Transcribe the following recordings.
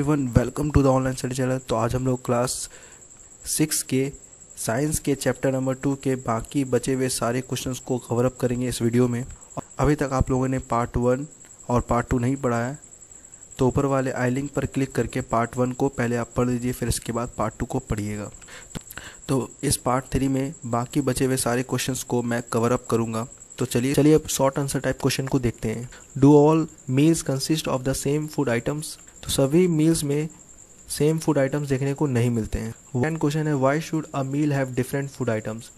Everyone, welcome to the online study channel. तो आज हम लोग क्लास 6 के साइंस के चैप्टर नंबर 2 के बाकी बचे हुए सारे क्वेश्चंस को कवर अप करेंगे इस वीडियो में। अभी तक आप लोगों ने पार्ट 1 और पार्ट 2 नहीं पढ़ा है तो ऊपर वाले आई लिंक पर क्लिक करके पार्ट 1 को पहले आप पढ़ लीजिए, फिर इसके बाद पार्ट 2 को पढ़िएगा। तो इस पार्ट 3 में बाकी बचे हुए सारे क्वेश्चंस को मैं कवर अप करूँगा। तो चलिए अब शॉर्ट आंसर टाइप क्वेश्चन को देखते हैं। Do all meals consist of the same food items? तो सभी मील्स में सेम फूड आइटम्स देखने को नहीं मिलते हैं। सेकंड क्वेश्चन है why should a meal have different food items?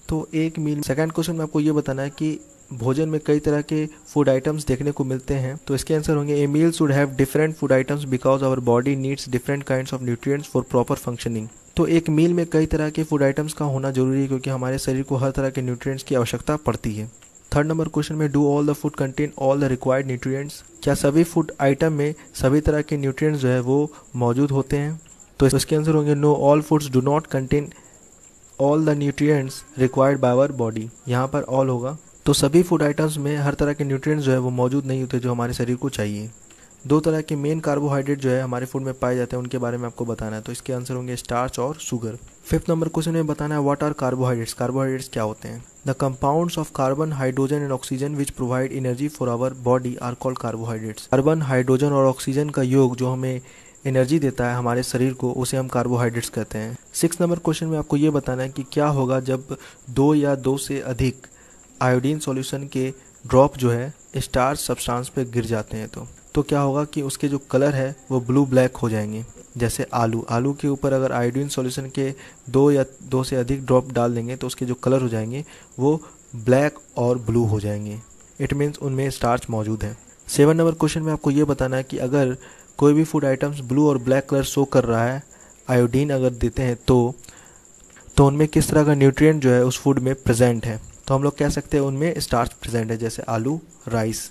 तो एक मील, सेकंड क्वेश्चन में आपको ये बताना है कि भोजन में कई तरह के फूड आइटम्स देखने को मिलते हैं। तो इसके आंसर होंगे a meal should have different food items because our body needs different kinds of nutrients for proper functioning. तो एक मील में कई तरह के फूड आइटम्स का होना जरूरी है क्योंकि हमारे शरीर को हर तरह के न्यूट्रिएंट्स की आवश्यकता पड़ती है। थर्ड नंबर क्वेश्चन में do all the food contain all the required nutrients? क्या सभी फूड आइटम में सभी तरह के न्यूट्रिएंट्स जो है वो मौजूद होते हैं? तो इसके आंसर होंगे no, all foods do not contain all the nutrients required by our body. यहाँ पर ऑल होगा। तो सभी फूड आइटम्स में हर तरह के न्यूट्रिएंट्स जो है वो मौजूद नहीं होते जो हमारे शरीर को चाहिए। दो तरह के मेन कार्बोहाइड्रेट जो है हमारे फूड में पाए जाते हैं, उनके बारे में आपको बताना है। तो इसके आंसर होंगे स्टार्च और शुगर। फिफ्थ नंबर क्वेश्चन में बताना है व्हाट आर कार्बोहाइड्रेट्स? कार्बोहाइड्रेट्स क्या होते हैं? The compounds of carbon, hydrogen and oxygen which provide energy for our body are called carbohydrates. Carbon, hydrogen और ऑक्सीजन का योग जो हमें एनर्जी देता है हमारे शरीर को, उसे हम कार्बोहाइड्रेट्स कहते हैं। सिक्स नंबर क्वेश्चन में आपको ये बताना है कि क्या होगा जब 2 या 2 से अधिक आयोडीन सॉल्यूशन के ड्रॉप जो है स्टार्च सब्सटेंस पे गिर जाते हैं तो क्या होगा कि उसके जो कलर है वो ब्लू ब्लैक हो जाएंगे। जैसे आलू के ऊपर अगर आयोडीन सॉल्यूशन के 2 या 2 से अधिक ड्रॉप डाल देंगे तो उसके जो कलर हो जाएंगे वो ब्लैक और ब्लू हो जाएंगे। इट मीन्स उनमें स्टार्च मौजूद है। 7 नंबर क्वेश्चन में आपको ये बताना है कि अगर कोई भी फूड आइटम्स ब्लू और ब्लैक कलर शो कर रहा है, आयोडीन अगर देते हैं तो उनमें किस तरह का न्यूट्रिएंट जो है उस फूड में प्रेजेंट है? तो हम लोग कह सकते हैं उनमें स्टार्च प्रेजेंट है, जैसे आलू, राइस।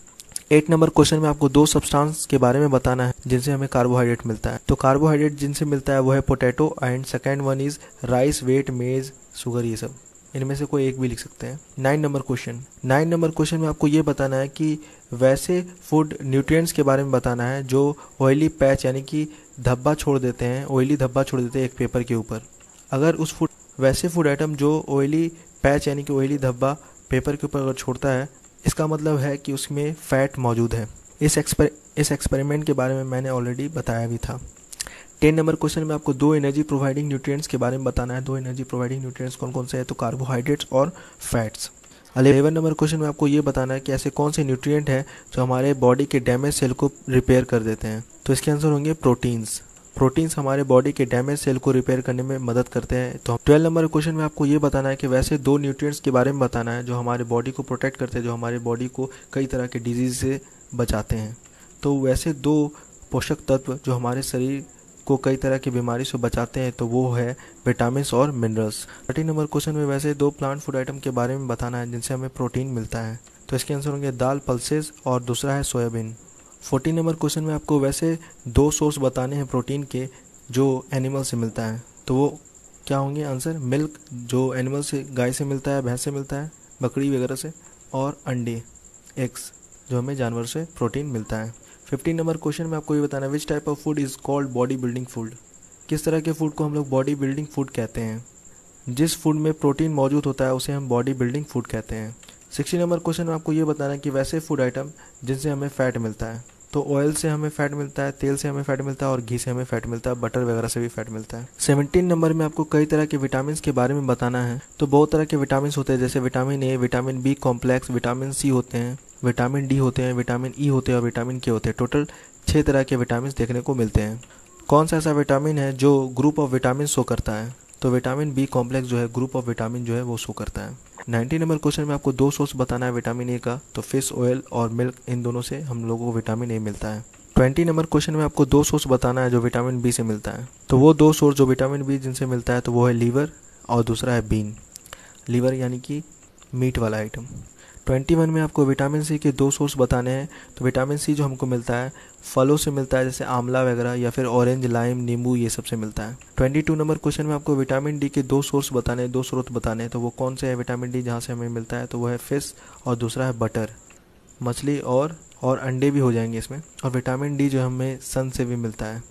8 नंबर क्वेश्चन में आपको 2 सब्सटेंस के बारे में बताना है जिनसे हमें कार्बोहाइड्रेट मिलता है। तो कार्बोहाइड्रेट जिनसे मिलता है वो है potato and second one is rice, wheat, maize, sugar. ये सब इनमें से कोई एक भी लिख सकते हैं। 9 नंबर क्वेश्चन में आपको ये बताना है कि वैसे फूड न्यूट्रिएंट्स के बारे में बताना है जो ऑयली पैच यानी कि धब्बा छोड़ देते हैं, ऑयली धब्बा छोड़ देते हैं एक पेपर के ऊपर। अगर वैसे फूड आइटम जो ऑयली पैच यानी कि ऑयली धब्बा पेपर के ऊपर अगर छोड़ता है, इसका मतलब है कि उसमें फैट मौजूद है। इस एक्सपेरिमेंट के बारे में मैंने ऑलरेडी बताया भी था। 10 नंबर क्वेश्चन में आपको 2 एनर्जी प्रोवाइडिंग न्यूट्रिएंट्स के बारे में बताना है। 2 एनर्जी प्रोवाइडिंग न्यूट्रिएंट्स कौन कौन से हैं? तो कार्बोहाइड्रेट्स और फैट्स। 11 नंबर क्वेश्चन में आपको ये बताना है कि ऐसे कौन से न्यूट्रिएंट हैं जो हमारे बॉडी के डैमेज सेल को रिपेयर कर देते हैं। तो इसके आंसर होंगे प्रोटीन्स हमारे बॉडी के डैमेज सेल को रिपेयर करने में मदद करते हैं। तो 12 नंबर क्वेश्चन में आपको ये बताना है कि वैसे 2 न्यूट्रिएंट्स के बारे में बताना है जो हमारे बॉडी को प्रोटेक्ट करते हैं, जो हमारे बॉडी को कई तरह के डिजीज से बचाते हैं। तो वैसे 2 पोषक तत्व जो हमारे शरीर को कई तरह की बीमारी से बचाते हैं तो वो है विटामिन और मिनरल्स। 13 नंबर क्वेश्चन में वैसे 2 प्लांट फूड आइटम के बारे में बताना है जिनसे हमें प्रोटीन मिलता है। तो इसके आंसर होंगे दाल, पल्सेस और दूसरा है सोयाबीन। 14 नंबर क्वेश्चन में आपको वैसे 2 सोर्स बताने हैं प्रोटीन के जो एनिमल से मिलता है। तो वो क्या होंगे? आंसर मिल्क जो एनिमल से, गाय से मिलता है, भैंस से मिलता है, बकरी वगैरह से, और अंडे, एग्स जो हमें जानवर से प्रोटीन मिलता है। 15 नंबर क्वेश्चन में आपको ये बताना है which type of food is called body building food? किस तरह के फूड को हम लोग बॉडी बिल्डिंग फूड कहते हैं? जिस फूड में प्रोटीन मौजूद होता है उसे हम बॉडी बिल्डिंग फूड कहते हैं। 16 नंबर क्वेश्चन में आपको ये बताना है कि वैसे फूड आइटम जिनसे हमें फैट मिलता है। तो ऑयल से हमें फैट मिलता है, तेल से हमें फैट मिलता है और घी से हमें फैट मिलता है, बटर वगैरह से भी फैट मिलता है। 17 नंबर में आपको कई तरह के विटामिन के बारे में बताना है। तो बहुत तरह के विटामिन होते हैं जैसे vitamin A, vitamin B complex, vitamin C होते हैं, विटामिन डी होते हैं, विटामिन ई होते हैं और विटामिन के होते हैं। टोटल 6 तरह के विटामिन देखने को मिलते हैं। कौन सा ऐसा विटामिन है जो ग्रुप ऑफ विटामिन शो करता है? तो विटामिन बी कॉम्प्लेक्स जो है ग्रुप ऑफ विटामिन जो है वो शो करता है। 19 नंबर क्वेश्चन में आपको 2 सोर्स बताना है विटामिन ए का। तो फिश ऑयल और मिल्क, इन दोनों से हम लोगों को विटामिन ए मिलता है। 20 नंबर क्वेश्चन में आपको 2 सोर्स बताना है जो विटामिन बी से मिलता है। तो वो 2 सोर्स जो विटामिन बी जिनसे मिलता है तो वो है लीवर और दूसरा है बीन। लीवर यानी कि मीट वाला आइटम। 21 में आपको विटामिन सी के 2 सोर्स बताने हैं। तो विटामिन सी जो हमको मिलता है फलों से मिलता है जैसे आंवला वगैरह या फिर ऑरेंज, लाइम, नींबू, ये सब से मिलता है। 22 नंबर क्वेश्चन में आपको विटामिन डी के 2 सोर्स बताने हैं, 2 स्रोत बताने हैं। तो वो कौन से है विटामिन डी जहाँ से हमें मिलता है? तो वो है फिश और दूसरा है बटर, मछली और अंडे भी हो जाएंगे इसमें। और विटामिन डी जो हमें सन से भी मिलता है।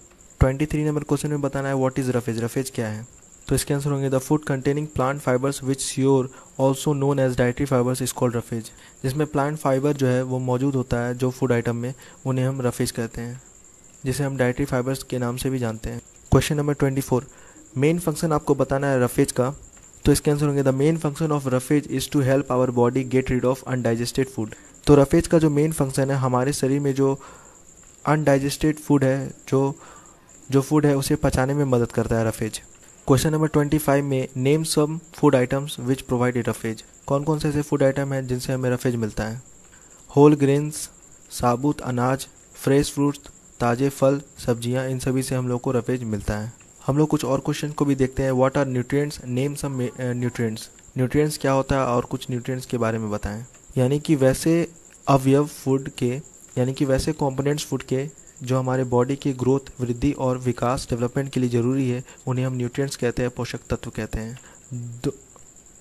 23 नंबर क्वेश्चन में बताना है व्हाट इज़ रफेज, रफेज क्या है। तो इसके आंसर होंगे the food containing plant fibres which sure also known as dietary fibres is called roughage. जिसमें प्लांट फाइबर जो है वो मौजूद होता है जो फूड आइटम में, उन्हें हम रफेज कहते हैं, जिसे हम डाइटरी फाइबर्स के नाम से भी जानते हैं। क्वेश्चन नंबर 24, मेन फंक्शन आपको बताना है रफेज का। तो इसके आंसर होंगे the main function of roughage is to help our body get rid of undigested food. तो रफेज का जो मेन फंक्शन है, हमारे शरीर में जो अनडाइजेस्टेड फूड है, जो फूड है उसे पचाने में मदद करता है रफेज। क्वेश्चन नंबर 25 में name some food items which provide roughage. कौन कौन से ऐसे फूड आइटम हैं जिनसे हमें रफेज मिलता है। होल ग्रेन्स, साबुत अनाज, फ्रेश फ्रूट्स, ताज़े फल सब्जियां, इन सभी से हम लोग को रफेज मिलता है। हम लोग कुछ और क्वेश्चन को भी देखते हैं। What are nutrients, name some nutrients. Nutrients क्या होता है और कुछ न्यूट्रिएंट्स के बारे में बताएं। यानी कि वैसे अवयव फूड के, यानी कि वैसे कंपोनेंट्स फूड के जो हमारे बॉडी की ग्रोथ, वृद्धि और विकास, डेवलपमेंट के लिए ज़रूरी है, उन्हें हम न्यूट्रिएंट्स कहते हैं, पोषक तत्व कहते हैं।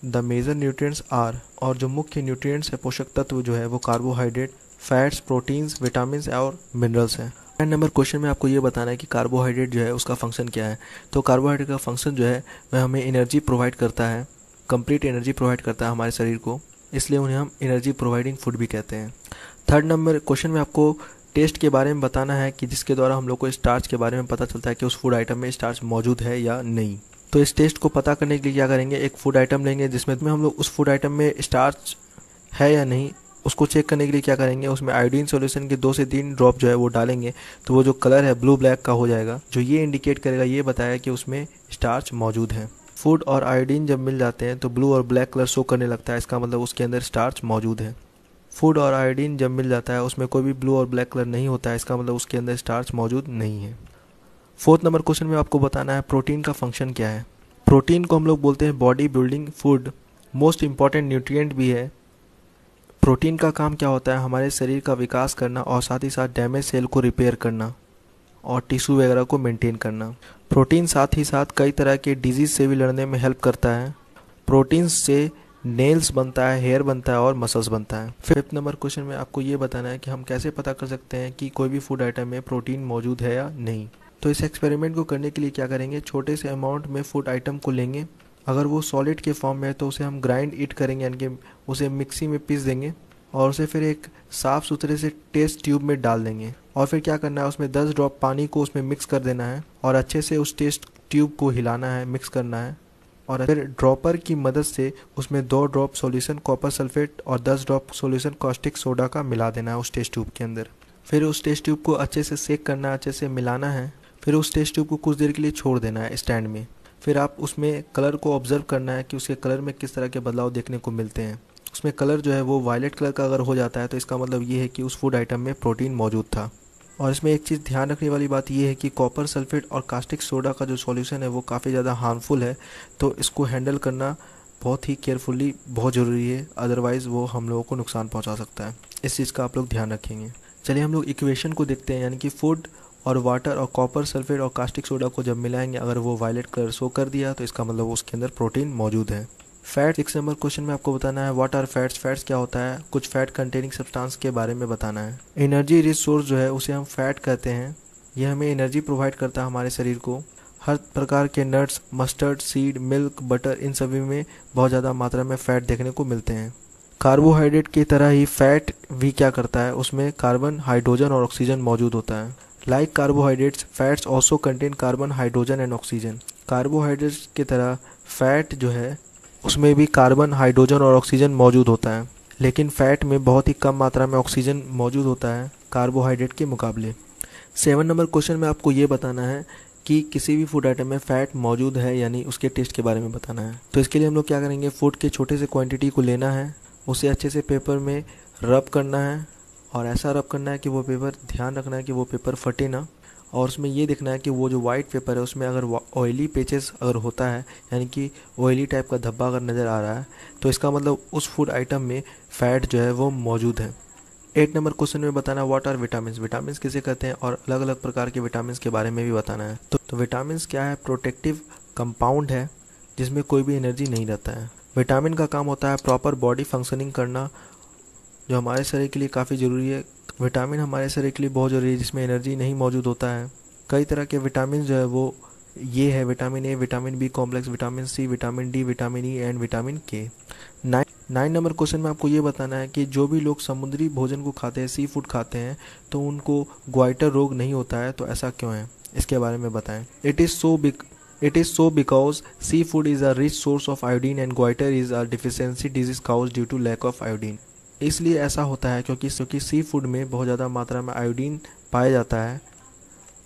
द मेजर न्यूट्रिएंट्स आर, और जो मुख्य न्यूट्रिएंट्स है, पोषक तत्व जो है वो कार्बोहाइड्रेट, फैट्स, प्रोटीन्स, विटामिन और मिनरल्स हैं। 9 नंबर क्वेश्चन में आपको ये बताना है कि कार्बोहाइड्रेट जो है उसका फंक्शन क्या है। तो कार्बोहाइड्रेट का फंक्शन जो है वह हमें एनर्जी प्रोवाइड करता है, कंप्लीट एनर्जी प्रोवाइड करता है हमारे शरीर को, इसलिए उन्हें हम एनर्जी प्रोवाइडिंग फूड भी कहते हैं। 3 नंबर क्वेश्चन में आपको टेस्ट के बारे में बताना है कि जिसके द्वारा हम लोग को स्टार्च के बारे में पता चलता है कि उस फूड आइटम में स्टार्च मौजूद है या नहीं। तो इस टेस्ट को पता करने के लिए क्या करेंगे, एक फूड आइटम लेंगे जिसमें हम लोग उस फूड आइटम में स्टार्च है या नहीं उसको चेक करने के लिए क्या करेंगे, उसमें आयोडीन सॉल्यूशन के 2 से 3 ड्रॉप जो है वो डालेंगे, तो वो जो कलर है ब्लू ब्लैक का हो जाएगा, जो ये इंडिकेट करेगा, ये बताया कि उसमें स्टार्च मौजूद है। फूड और आयोडीन जब मिल जाते हैं तो ब्लू और ब्लैक कलर शो करने लगता है, इसका मतलब उसके अंदर स्टार्च मौजूद है। फूड और आयोडीन जब मिल जाता है उसमें कोई भी ब्लू और ब्लैक कलर नहीं होता है, इसका मतलब उसके अंदर स्टार्च मौजूद नहीं है। 4 नंबर क्वेश्चन में आपको बताना है प्रोटीन का फंक्शन क्या है। प्रोटीन को हम लोग बोलते हैं body building food, most important nutrient भी है। प्रोटीन का काम क्या होता है, हमारे शरीर का विकास करना और साथ ही साथ डैमेज सेल को रिपेयर करना और टिश्यू वगैरह को मेंटेन करना। प्रोटीन साथ ही साथ कई तरह के डिजीज से भी लड़ने में हेल्प करता है। प्रोटीन से नेल्स बनता है, हेयर बनता है और मसल्स बनता है। 5 नंबर क्वेश्चन में आपको ये बताना है कि हम कैसे पता कर सकते हैं कि कोई भी फूड आइटम में प्रोटीन मौजूद है या नहीं। तो इस एक्सपेरिमेंट को करने के लिए क्या करेंगे, छोटे से अमाउंट में फूड आइटम को लेंगे, अगर वो सॉलिड के फॉर्म में है तो उसे हम ग्राइंड इट करेंगे, यानी कि उसे मिक्सी में पीस देंगे और उसे फिर एक साफ़ सुथरे से टेस्ट ट्यूब में डाल देंगे और फिर क्या करना है, उसमें 10 ड्रॉप पानी को उसमें मिक्स कर देना है और अच्छे से उस टेस्ट ट्यूब को हिलाना है, मिक्स करना है और फिर ड्रॉपर की मदद से उसमें 2 ड्रॉप सॉल्यूशन कॉपर सल्फेट और 10 ड्रॉप सॉल्यूशन कॉस्टिक सोडा का मिला देना है उस टेस्ट ट्यूब के अंदर। फिर उस टेस्ट ट्यूब को अच्छे से सेक करना है, अच्छे से मिलाना है, फिर उस टेस्ट ट्यूब को कुछ देर के लिए छोड़ देना है स्टैंड में। फिर आप उसमें कलर को ऑब्जर्व करना है कि उसके कलर में किस तरह के बदलाव देखने को मिलते हैं। उसमें कलर जो है वो वायलेट कलर का अगर हो जाता है तो इसका मतलब ये है कि उस फूड आइटम में प्रोटीन मौजूद था। और इसमें एक चीज़ ध्यान रखने वाली बात ये है कि कॉपर सल्फेट और कास्टिक सोडा का जो सॉल्यूशन है वो काफ़ी ज़्यादा हार्मफुल है, तो इसको हैंडल करना बहुत ही केयरफुली बहुत ज़रूरी है, अदरवाइज़ वो हम लोगों को नुकसान पहुंचा सकता है। इस चीज़ का आप लोग ध्यान रखेंगे। चलिए हम लोग इक्वेशन को देखते हैं, यानी कि फूड और वाटर और कॉपर सल्फेट और कास्टिक सोडा को जब मिलाएंगे, अगर वो वायलेट कलर शो कर दिया तो इसका मतलब उसके अंदर प्रोटीन मौजूद है। फैट 6 नंबर क्वेश्चन में आपको बताना है व्हाट आर फैट्स, फैट्स क्या होता है, कुछ फैट कंटेनिंग सब्सटेंस के बारे में बताना है। एनर्जी रिच सोर्स जो है उसे हम फैट कहते हैं, यह हमें एनर्जी प्रोवाइड करता है हमारे शरीर को। हर प्रकार के nuts, mustard, seed, milk, butter, इन सभी में बहुत ज़्यादा मात्रा में फ़ैट देखने को मिलते हैं। कार्बोहाइड्रेट की तरह ही फैट भी क्या करता है, उसमें कार्बन, हाइड्रोजन और ऑक्सीजन मौजूद होता है। Like carbohydrates, fats also contain carbon, hydrogen and oxygen. Carbohydrates की तरह फैट जो है उसमें भी कार्बन, हाइड्रोजन और ऑक्सीजन मौजूद होता है, लेकिन फैट में बहुत ही कम मात्रा में ऑक्सीजन मौजूद होता है कार्बोहाइड्रेट के मुकाबले। 7 नंबर क्वेश्चन में आपको ये बताना है कि किसी भी फूड आइटम में फ़ैट मौजूद है यानी उसके टेस्ट के बारे में बताना है। तो इसके लिए हम लोग क्या करेंगे, फूड के छोटे से क्वांटिटी को लेना है, उसे अच्छे से पेपर में रब करना है और ऐसा रब करना है कि वो पेपर, ध्यान रखना है कि वो पेपर फटे ना, और उसमें ये देखना है कि वो जो वाइट पेपर है उसमें अगर ऑयली पेचेस अगर होता है, यानी कि ऑयली टाइप का धब्बा अगर नज़र आ रहा है, तो इसका मतलब उस फूड आइटम में फ़ैट जो है वो मौजूद है। 8 नंबर क्वेश्चन में बताना है व्हाट आर विटामिन्स, विटामिन्स किसे कहते हैं और अलग अलग प्रकार के विटामिन्स के बारे में भी बताना है। तो विटामिन्स क्या है, प्रोटेक्टिव कंपाउंड है जिसमें कोई भी एनर्जी नहीं रहता है। विटामिन का काम होता है प्रॉपर बॉडी फंक्शनिंग करना, जो हमारे शरीर के लिए काफ़ी ज़रूरी है। विटामिन हमारे शरीर के लिए बहुत ज़रूरी है, जिसमें एनर्जी नहीं मौजूद होता है कई तरह के विटामिन जो है वो ये है vitamin A, vitamin B complex, vitamin C, vitamin D, vitamin E and vitamin K. 9 number question में आपको ये बताना है कि जो भी लोग समुद्री भोजन को खाते हैं, सी फूड खाते हैं, तो उनको ग्वाइटर रोग नहीं होता है, तो ऐसा क्यों है, इसके बारे में बताएं। It is so because seafood is a rich source of iodine and goiter is a deficiency disease caused due to lack of iodine। इसलिए ऐसा होता है क्योंकि सी फूड में बहुत ज़्यादा मात्रा में आयोडीन पाया जाता है,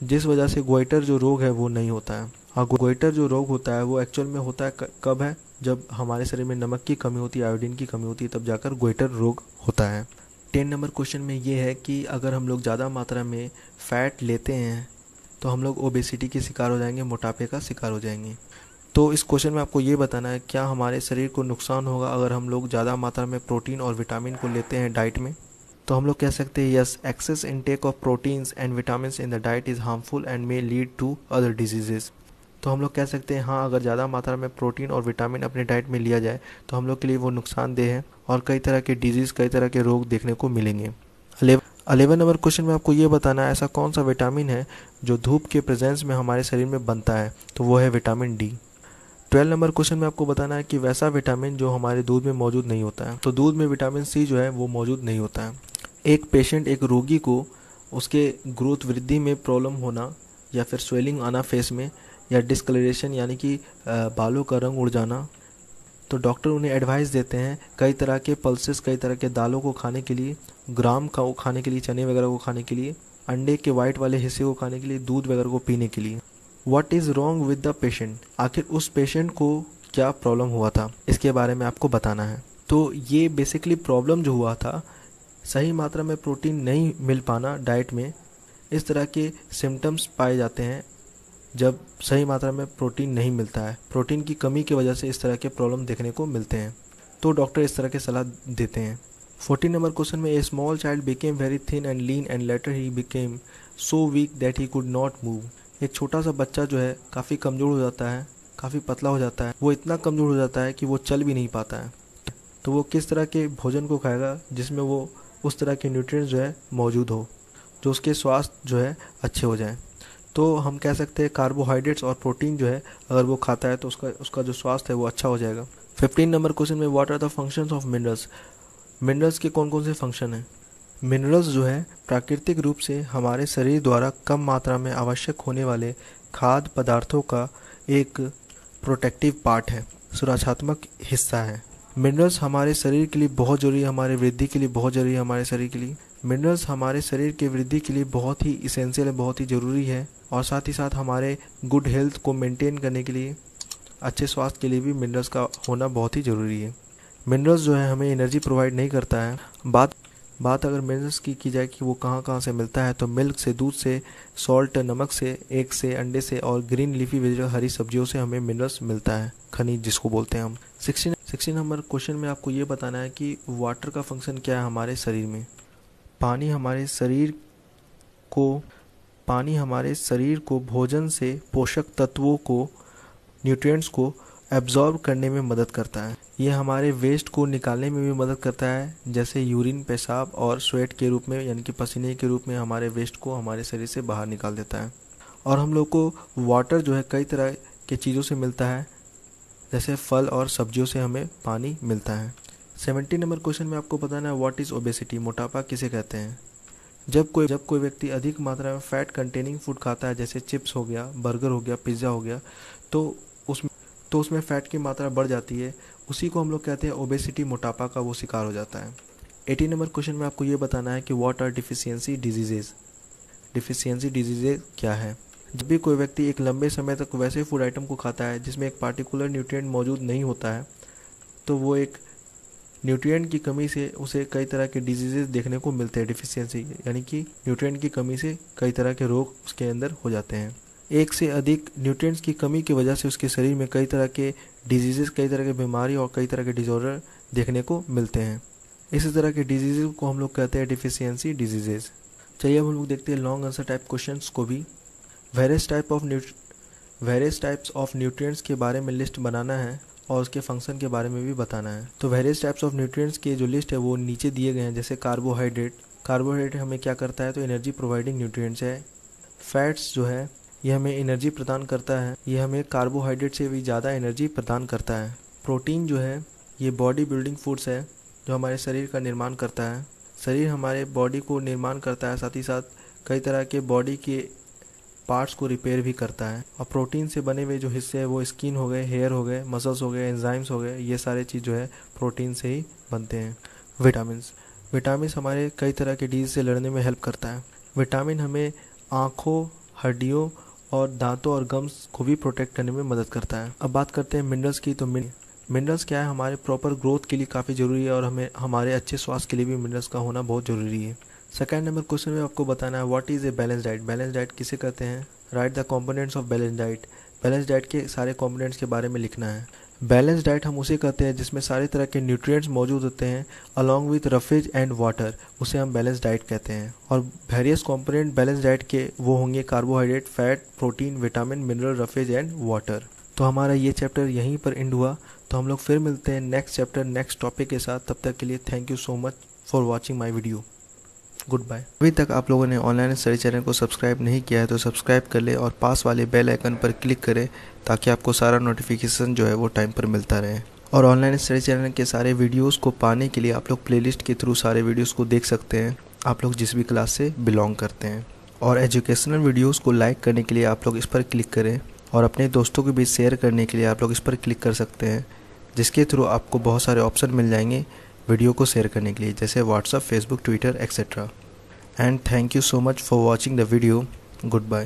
जिस वजह से गोइटर जो रोग है वो नहीं होता है। और गोइटर जो रोग होता है वो एक्चुअल में होता है कब है, जब हमारे शरीर में नमक की कमी होती है, आयोडीन की कमी होती है, तब जाकर गोइटर रोग होता है। 10 नंबर क्वेश्चन में ये है कि अगर हम लोग ज़्यादा मात्रा में फ़ैट लेते हैं तो हम लोग ओबेसिटी के शिकार हो जाएंगे, मोटापे का शिकार हो जाएंगे। तो इस क्वेश्चन में आपको ये बताना है क्या हमारे शरीर को नुकसान होगा अगर हम लोग ज़्यादा मात्रा में प्रोटीन और विटामिन को लेते हैं डाइट में। तो हम लोग कह सकते हैं yes, excess intake of proteins and vitamin in the diet is harmful and may lead to other diseases. तो हम लोग कह सकते हैं हाँ, अगर ज़्यादा मात्रा में प्रोटीन और विटामिन अपने डाइट में लिया जाए तो हम लोग के लिए वो नुकसानदेह है और कई तरह के डिजीज़, कई तरह के रोग देखने को मिलेंगे। 11 नंबर क्वेश्चन में आपको ये बताना है ऐसा कौन सा विटामिन है जो धूप के प्रेजेंस में हमारे शरीर में बनता है, तो वो है विटामिन डी। 12 नंबर क्वेश्चन में आपको बताना है कि वैसा विटामिन जो हमारे दूध में मौजूद नहीं होता है, तो दूध में विटामिन सी जो है वो मौजूद नहीं होता है। एक रोगी को उसके ग्रोथ वृद्धि में प्रॉब्लम होना या फिर स्वेलिंग आना फेस में, या डिस्कलरेशन यानी कि बालों का रंग उड़ जाना, तो डॉक्टर उन्हें एडवाइस देते हैं कई तरह के पल्सेस, कई तरह के दालों को खाने के लिए, ग्राम का वो खाने के लिए, चने वगैरह को खाने के लिए, अंडे के वाइट वाले हिस्से को खाने के लिए, दूध वगैरह को पीने के लिए। What is wrong with the patient, आखिर उस पेशेंट को क्या प्रॉब्लम हुआ था, इसके बारे में आपको बताना है। तो ये बेसिकली प्रॉब्लम जो हुआ था, सही मात्रा में प्रोटीन नहीं मिल पाना डाइट में, इस तरह के सिम्टम्स पाए जाते हैं जब सही मात्रा में प्रोटीन नहीं मिलता है। प्रोटीन की कमी की वजह से इस तरह के प्रॉब्लम देखने को मिलते हैं, तो डॉक्टर इस तरह के सलाह देते हैं। 14 नंबर क्वेश्चन में a small child became very thin and lean and later he became so weak that he could not move. एक छोटा सा बच्चा जो है काफ़ी कमज़ोर हो जाता है, काफ़ी पतला हो जाता है, वो इतना कमज़ोर हो जाता है कि वो चल भी नहीं पाता है। तो वो किस तरह के भोजन को खाएगा जिसमें वो उस तरह के न्यूट्रिएंट्स जो है मौजूद हो, जो उसके स्वास्थ्य जो है अच्छे हो जाएं। तो हम कह सकते हैं कार्बोहाइड्रेट्स और प्रोटीन जो है अगर वो खाता है तो उसका जो स्वास्थ्य है वो अच्छा हो जाएगा। 15 नंबर क्वेश्चन में what are the functions of minerals. Minerals के कौन कौन से फंक्शन हैं। मिनरल्स जो है प्राकृतिक रूप से हमारे शरीर द्वारा कम मात्रा में आवश्यक होने वाले खाद्य पदार्थों का एक प्रोटेक्टिव पार्ट है, सुरक्षात्मक हिस्सा है। मिनरल्स हमारे शरीर के लिए बहुत ज़रूरी है, हमारे वृद्धि के लिए बहुत ज़रूरी है। हमारे शरीर के लिए मिनरल्स हमारे शरीर के वृद्धि के लिए बहुत ही इसेंशियल है, बहुत ही ज़रूरी है। और साथ ही साथ हमारे गुड हेल्थ को मेंटेन करने के लिए, अच्छे स्वास्थ्य के लिए भी मिनरल्स का होना बहुत ही ज़रूरी है। मिनरल्स जो है हमें एनर्जी प्रोवाइड नहीं करता है। बात अगर मिनरल्स की जाए कि वो कहाँ कहाँ से मिलता है, तो मिल्क से, दूध से, सॉल्ट नमक से, एग से, अंडे से और ग्रीन लीफी वेजिटेबल हरी सब्जियों से हमें मिनरल्स मिलता है, खनिज जिसको बोलते हैं हम। 16 नंबर क्वेश्चन में आपको ये बताना है कि वाटर का फंक्शन क्या है हमारे शरीर में। पानी हमारे शरीर को भोजन से पोषक तत्वों को, न्यूट्रिएंट्स को एब्जॉर्ब करने में मदद करता है। ये हमारे वेस्ट को निकालने में भी मदद करता है, जैसे यूरिन, पेशाब और स्वेट के रूप में यानी कि पसीने के रूप में हमारे वेस्ट को हमारे शरीर से बाहर निकाल देता है। और हम लोग को वाटर जो है कई तरह के चीज़ों से मिलता है, जैसे फल और सब्जियों से हमें पानी मिलता है। 17 नंबर क्वेश्चन में आपको बताना है व्हाट इज़ ओबेसिटी, मोटापा किसे कहते हैं। जब कोई व्यक्ति अधिक मात्रा में फैट कंटेनिंग फूड खाता है, जैसे चिप्स हो गया, बर्गर हो गया, पिज़्ज़ा हो गया, तो उसमें फ़ैट की मात्रा बढ़ जाती है, उसी को हम लोग कहते हैं ओबेसिटी, मोटापा का वो शिकार हो जाता है। 18 नंबर क्वेश्चन में आपको ये बताना है कि what are deficiency diseases. Deficiency diseases क्या है। जब भी कोई व्यक्ति एक लंबे समय तक वैसे फूड आइटम को खाता है जिसमें एक पार्टिकुलर न्यूट्रिएंट मौजूद नहीं होता है, तो वो एक न्यूट्रिएंट की कमी से उसे कई तरह के डिजीजेज देखने को मिलते हैं। डिफिशियंसी यानी कि न्यूट्रिएंट की कमी से कई तरह के रोग उसके अंदर हो जाते हैं। एक से अधिक न्यूट्रिएंट्स की कमी की वजह से उसके शरीर में कई तरह के डिजीजेस, कई तरह की बीमारी और कई तरह के डिसऑर्डर देखने को मिलते हैं। इसी तरह के डिजीजेज को हम लोग कहते हैं डिफिशियंसी डिजीजेज। चलिए अब हम लोग देखते हैं लॉन्ग आंसर टाइप क्वेश्चंस को भी। वेरियस टाइप्स ऑफ न्यूट्रिएंट्स के बारे में लिस्ट बनाना है और उसके फंक्शन के बारे में भी बताना है। तो वेरियस टाइप्स ऑफ न्यूट्रिएंट्स की जो लिस्ट है वो नीचे दिए गए हैं। जैसे कार्बोहाइड्रेट हमें क्या करता है, तो एनर्जी प्रोवाइडिंग न्यूट्रिएंट्स है। फैट्स जो है ये हमें एनर्जी प्रदान करता है, ये हमें कार्बोहाइड्रेट से भी ज़्यादा एनर्जी प्रदान करता है। प्रोटीन जो है ये बॉडी बिल्डिंग फूड्स है जो हमारे शरीर का निर्माण करता है। शरीर हमारे बॉडी को निर्माण करता है, साथ ही साथ कई तरह के बॉडी के पार्ट्स को रिपेयर भी करता है। और प्रोटीन से बने हुए जो हिस्से हैं वो स्किन हो गए, हेयर हो गए, मसल्स हो गए, एंजाइम्स हो गए, ये सारे चीज़ जो है प्रोटीन से ही बनते हैं। विटामिन हमारे कई तरह के डिजीज से लड़ने में हेल्प करता है। विटामिन हमें आँखों, हड्डियों और दांतों और गम्स को भी प्रोटेक्ट करने में मदद करता है। अब बात करते हैं मिनरल्स की। तो मिनरल्स क्या है, हमारे प्रॉपर ग्रोथ के लिए काफ़ी ज़रूरी है और हमें हमारे अच्छे स्वास्थ्य के लिए भी मिनरल्स का होना बहुत ज़रूरी है। सेकंड नंबर क्वेश्चन में आपको बताना है what is a balance diet. Balance diet किसे कहते हैं? Right the components of balance diet. Balance diet के सारे कंपोनेंट्स के बारे में लिखना है। बैलेंस डाइट हम उसे कहते हैं जिसमें सारे तरह के न्यूट्रिएंट्स मौजूद होते हैं along with roughage and water, उसे हम बैलेंस डाइट कहते हैं। और वेरियस कंपोनेंट बैलेंस डाइट के वो होंगे carbohydrate, fat, protein, vitamin, mineral, roughage and water. तो हमारा ये चैप्टर यहीं पर एंड हुआ। तो हम लोग फिर मिलते हैं नेक्स्ट चैप्टर नेक्स्ट टॉपिक के साथ। तब तक के लिए thank you so much for watching my video. Goodbye. अभी तक आप लोगों ने ऑनलाइन स्टडी चैनल को सब्सक्राइब नहीं किया है तो सब्सक्राइब कर ले और पास वाले बेल आइकन पर क्लिक करें ताकि आपको सारा नोटिफिकेशन जो है वो टाइम पर मिलता रहे। और ऑनलाइन स्टडी चैनल के सारे वीडियोस को पाने के लिए आप लोग प्लेलिस्ट के थ्रू सारे वीडियोस को देख सकते हैं, आप लोग जिस भी क्लास से बिलोंग करते हैं। और एजुकेशनल वीडियोज़ को लाइक करने के लिए आप लोग इस पर क्लिक करें और अपने दोस्तों के बीच शेयर करने के लिए आप लोग इस पर क्लिक कर सकते हैं, जिसके थ्रू आपको बहुत सारे ऑप्शन मिल जाएंगे वीडियो को शेयर करने के लिए, जैसे WhatsApp, Facebook, Twitter etcetera. And thank you so much for watching the video. Good bye.